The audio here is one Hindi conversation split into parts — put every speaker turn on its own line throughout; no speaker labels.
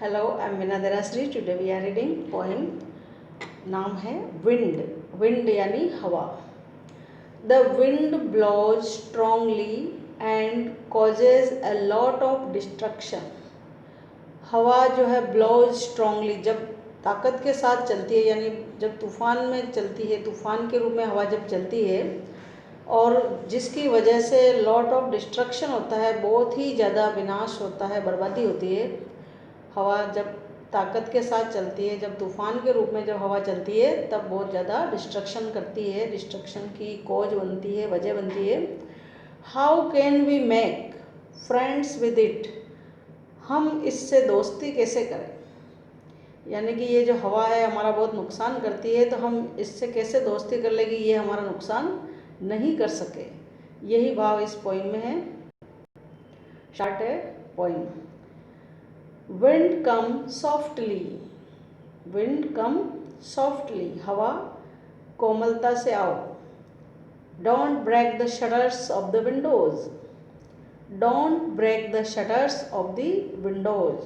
Hello, I am Meena Derasari. Today we are reading poem. नाम है विंड। विंड यानी हवा। The wind blows strongly and causes a lot of destruction. हवा जो है ब्लोज स्ट्रांगली, जब ताकत के साथ चलती है, यानी जब तूफान में चलती है, तूफान के रूप में हवा जब चलती है, और जिसकी वजह से लॉट ऑफ डिस्ट्रक्शन होता है, बहुत ही ज़्यादा विनाश होता है, बर्बादी होती है। हवा जब ताकत के साथ चलती है, जब तूफान के रूप में जब हवा चलती है, तब बहुत ज़्यादा डिस्ट्रक्शन करती है, डिस्ट्रक्शन की कॉज बनती है, वजह बनती है। How can we make friends with it. हम इससे दोस्ती कैसे करें, यानी कि ये जो हवा है हमारा बहुत नुकसान करती है, तो हम इससे कैसे दोस्ती कर ले कि ये हमारा नुकसान नहीं कर सके। यही भाव इस पोइम में है। स्टार्ट है poem. Wind come softly. Wind come softly, हवा कोमलता से आओ। Don't break the shutters of the windows. Don't break the shutters of the windows,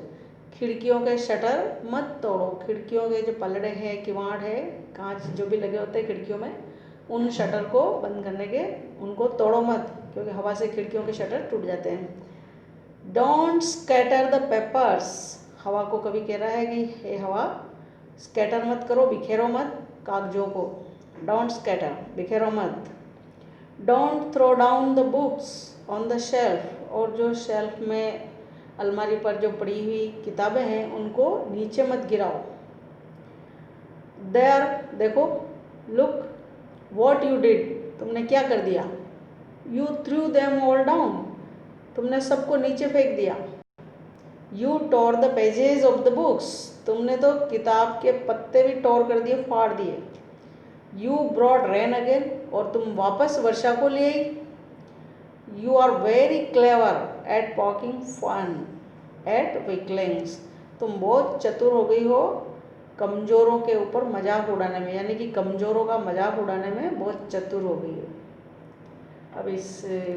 खिड़कियों के शटर मत तोड़ो। खिड़कियों के जो पलड़े हैं, किवाड़ है, कांच जो भी लगे होते हैं खिड़कियों में, उन शटर को बंद करने के उनको तोड़ो मत, क्योंकि हवा से खिड़कियों के शटर टूट जाते हैं। डोंट स्कैटर द पेपर्स, हवा को कभी कह रहा है कि हे हवा, स्कैटर मत करो, बिखेरो मत कागजों को। डोंट स्कैटर, बिखेरो मत। Don't throw down the books on the shelf, और जो शेल्फ में, अलमारी पर जो पड़ी हुई किताबें हैं, उनको नीचे मत गिराओ। देयर, देखो, लुक व्हाट यू डिड, तुमने क्या कर दिया। You through them all down, तुमने सबको नीचे फेंक दिया। You tore the pages of the books, तुमने तो किताब के पत्ते भी टोर कर दिए, फाड़ दिए। यू ब्रॉड रेन अगेन, और तुम वापस वर्षा को ले आई। You are very clever at poking fun at weaklings, तुम बहुत चतुर हो गई हो कमज़ोरों के ऊपर मजाक उड़ाने में, यानी कि कमज़ोरों का मजाक उड़ाने में बहुत चतुर हो गई हो। अब इस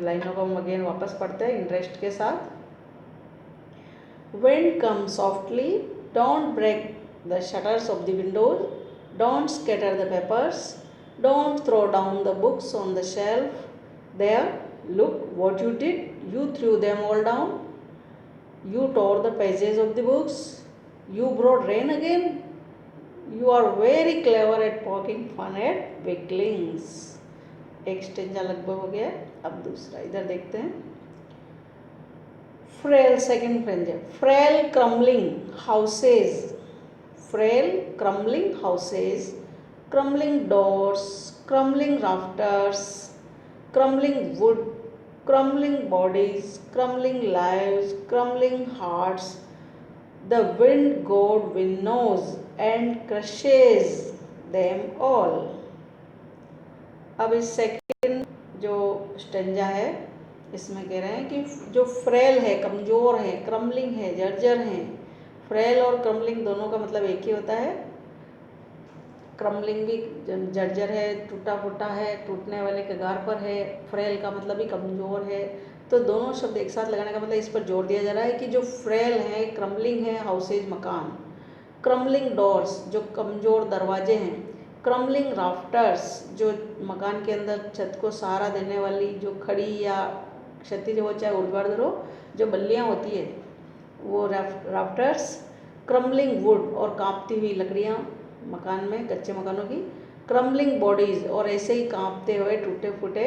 लाइनों को हम अगेन वापस पढ़ते हैं इंटरेस्ट के साथ। Wind comes softly, don't break the shutters of the windows, don't scatter the papers, don't throw down the books on the shelf. There, look what you did, you threw them all down. You tore the pages of the books, you brought rain again. You are very clever at poking fun at weaklings. एक स्टेंजा लगभग हो गया। अब दूसरा इधर देखते हैं। फ्रेल, सेकेंड फ्रेंज है। Frail crumbling houses, frail crumbling houses, crumbling doors, crumbling rafters, crumbling wood, crumbling bodies, crumbling lives, crumbling hearts, the wind god winnows and crushes them all. अब इस सेकेंड जो स्टेंजा है, इसमें कह रहे हैं कि जो फ्रेल है, कमज़ोर है, क्रम्बलिंग है, जर्जर है। फ्रेल और क्रम्बलिंग दोनों का मतलब एक ही होता है। क्रम्बलिंग भी जर्जर है, टूटा फूटा है, टूटने वाले कगार पर है। फ्रेल का मतलब भी कमज़ोर है। तो दोनों शब्द एक साथ लगाने का मतलब इस पर जोर दिया जा रहा है कि जो फ्रेल है, क्रम्बलिंग है हाउसेज मकान, क्रम्बलिंग डोर्स जो कमज़ोर दरवाजे हैं, क्रम्बलिंग राफ्टर्स जो मकान के अंदर छत को सहारा देने वाली जो खड़ी या क्षतिज हो चाहे ऊर्ध्वाधर हो, जो बल्लियाँ होती है वो राफ्टर्स। क्रम्बलिंग वुड, और कांपती हुई लकड़ियाँ मकान में, कच्चे मकानों की। क्रम्बलिंग बॉडीज़, और ऐसे ही कांपते हुए टूटे फूटे,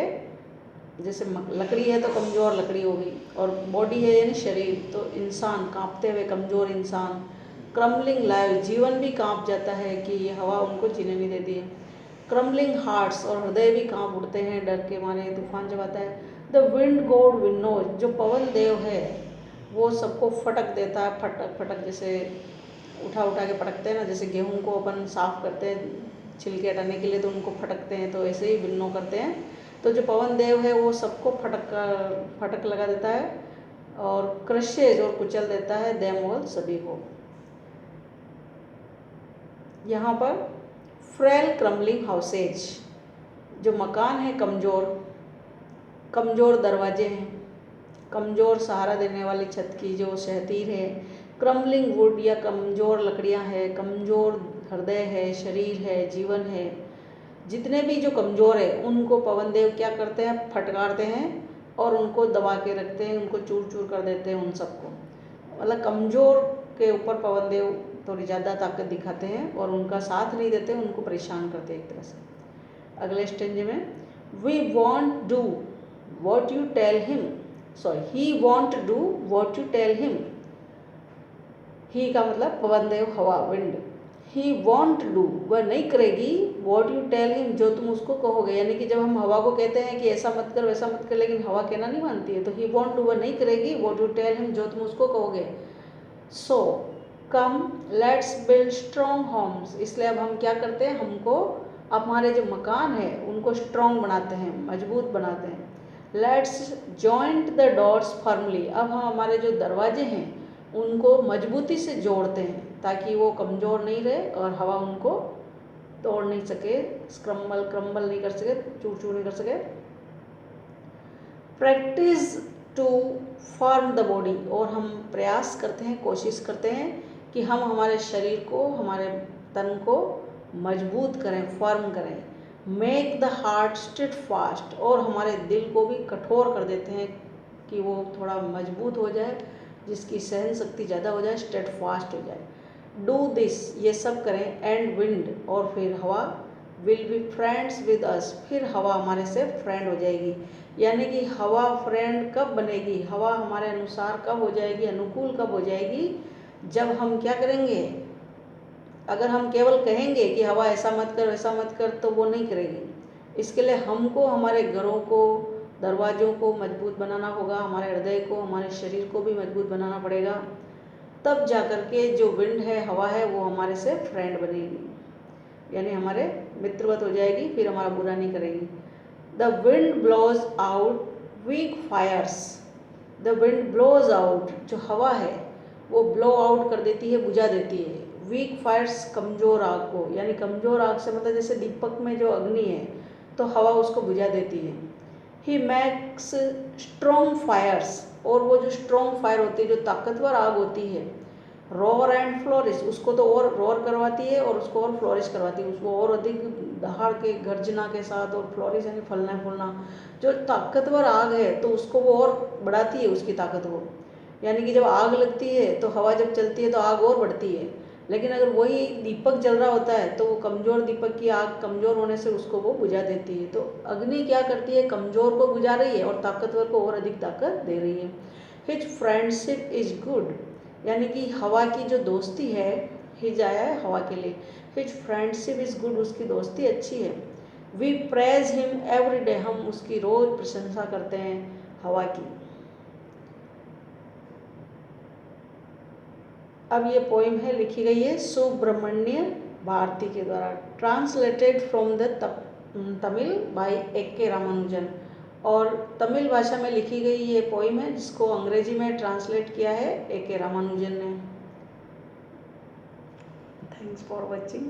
जैसे लकड़ी है तो कमज़ोर लकड़ी होगी, और बॉडी है यानी शरीर, तो इंसान, कांपते हुए कमज़ोर इंसान। क्रम्बलिंग लाइव, जीवन भी कांप जाता है कि ये हवा उनको जीने नहीं देती है। क्रम्बलिंग हार्ट्स, और हृदय भी कांप उठते हैं डर के मारे, तूफान जब आता है। द विंड गॉड विनोज, जो पवन देव है वो सबको फटक देता है, फटक फटक, जैसे उठा उठा के पटकते हैं ना, जैसे गेहूं को अपन साफ करते हैं छिलके हटाने के लिए तो उनको फटकते हैं, तो ऐसे ही विन्नो करते हैं। तो जो पवन देव है वो सबको फटक लगा देता है, और क्रशेज, और कुचल देता है, देम ऑल, सभी को। यहाँ पर फ्रेल क्रम्बलिंग हाउसेज, जो मकान है कमज़ोर, कमज़ोर दरवाजे हैं, कमज़ोर सहारा देने वाली छत की जो शहतीर है, क्रम्बलिंग वुड या कमज़ोर लकड़ियाँ हैं, कमज़ोर हृदय है, शरीर है, जीवन है, जितने भी जो कमज़ोर है उनको पवन देव क्या करते हैं, फटकारते हैं और उनको दबा के रखते हैं, उनको चूर चूर कर देते हैं उन सबको। मतलब कमज़ोर के ऊपर पवन देव थोड़ी ज़्यादा ताकत दिखाते हैं और उनका साथ नहीं देते, उनको परेशान करते हैं एक तरह से। अगले स्टेंज में we want do what you tell him, sorry he want do what you tell him. He का मतलब पवन देव, हवा, विंड। ही वॉन्ट डू, वह नहीं करेगी, वॉट यू टेल हिम, जो तुम उसको कहोगे। यानी कि जब हम हवा को कहते हैं कि ऐसा मत कर वैसा मत कर, लेकिन हवा कहना नहीं मानती है, तो ही वॉन्ट डू, वह नहीं करेगी, वॉट यू टेल हिम, जो तुम उसको कहोगे। So come let's build strong homes, इसलिए अब हम क्या करते हैं, हमको हमारे जो मकान है उनको स्ट्रॉन्ग बनाते हैं, मजबूत बनाते हैं। Let's joint the doors firmly, अब हम हमारे जो दरवाजे हैं उनको मजबूती से जोड़ते हैं ताकि वो कमज़ोर नहीं रहे और हवा उनको तोड़ नहीं सके, क्रम्बल नहीं कर सके, चूर चूर नहीं कर सके। Practice to form the body, और हम प्रयास करते हैं, कोशिश करते हैं कि हम हमारे शरीर को, हमारे तन को मजबूत करें, फॉर्म करें। Make the heart steadfast, और हमारे दिल को भी कठोर कर देते हैं कि वो थोड़ा मजबूत हो जाए, जिसकी सहन शक्ति ज़्यादा हो जाए, स्टेड फास्ट हो जाए। डू दिस, ये सब करें। एंड विंड, और फिर हवा, will be friends with us, फिर हवा हमारे से फ्रेंड हो जाएगी। यानी कि हवा फ्रेंड कब बनेगी, हवा हमारे अनुसार कब हो जाएगी, अनुकूल कब हो जाएगी, जब हम क्या करेंगे, अगर हम केवल कहेंगे कि हवा ऐसा मत कर वैसा मत कर, तो वो नहीं करेगी। इसके लिए हमको हमारे घरों को, दरवाज़ों को मजबूत बनाना होगा, हमारे हृदय को, हमारे शरीर को भी मजबूत बनाना पड़ेगा, तब जा कर के जो विंड है, हवा है, वो हमारे से फ्रेंड बनेगी, यानी हमारे मित्रवत हो जाएगी, फिर हमारा बुरा नहीं करेगी। The wind blows out weak fires, the wind blows out, जो हवा है वो ब्लो आउट कर देती है, बुझा देती है। वीक फायर्स, कमज़ोर आग को, यानी कमज़ोर आग से मतलब जैसे दीपक में जो अग्नि है तो हवा उसको बुझा देती है। ही मैक्स स्ट्रॉन्ग फायर्स, और वो जो स्ट्रॉन्ग फायर होती है, जो ताकतवर आग होती है, रोर एंड फ्लोरिश, उसको तो और रोर करवाती है और उसको और फ्लोरिश करवाती है, उसको और अधिक दहाड़ के, गर्जना के साथ, और फ्लोरिश यानी फलना फूलना। जो ताकतवर आग है तो उसको वो और बढ़ाती है, उसकी ताकत को। यानी कि जब आग लगती है तो हवा जब चलती है तो आग और बढ़ती है, लेकिन अगर वही दीपक जल रहा होता है तो वो कमज़ोर दीपक की आग कमज़ोर होने से उसको वो बुझा देती है। तो अग्नि क्या करती है, कमज़ोर को बुझा रही है और ताकतवर को और अधिक ताकत दे रही है। हिज फ्रेंडशिप इज गुड, यानी कि हवा की जो दोस्ती है, हिज आया है हवा के लिए, हिज फ्रेंडशिप इज गुड, उसकी दोस्ती अच्छी है। We praise him every day, हम उसकी रोज़ प्रशंसा करते हैं हवा की। अब ये पोइम है, लिखी गई है सुब्रमण्य भारती के द्वारा, translated from the Tamil by A K. Ramanujan, और तमिल भाषा में लिखी गई ये पोइम है जिसको अंग्रेजी में ट्रांसलेट किया है ए.के. रामानुजन ने। Thanks for watching.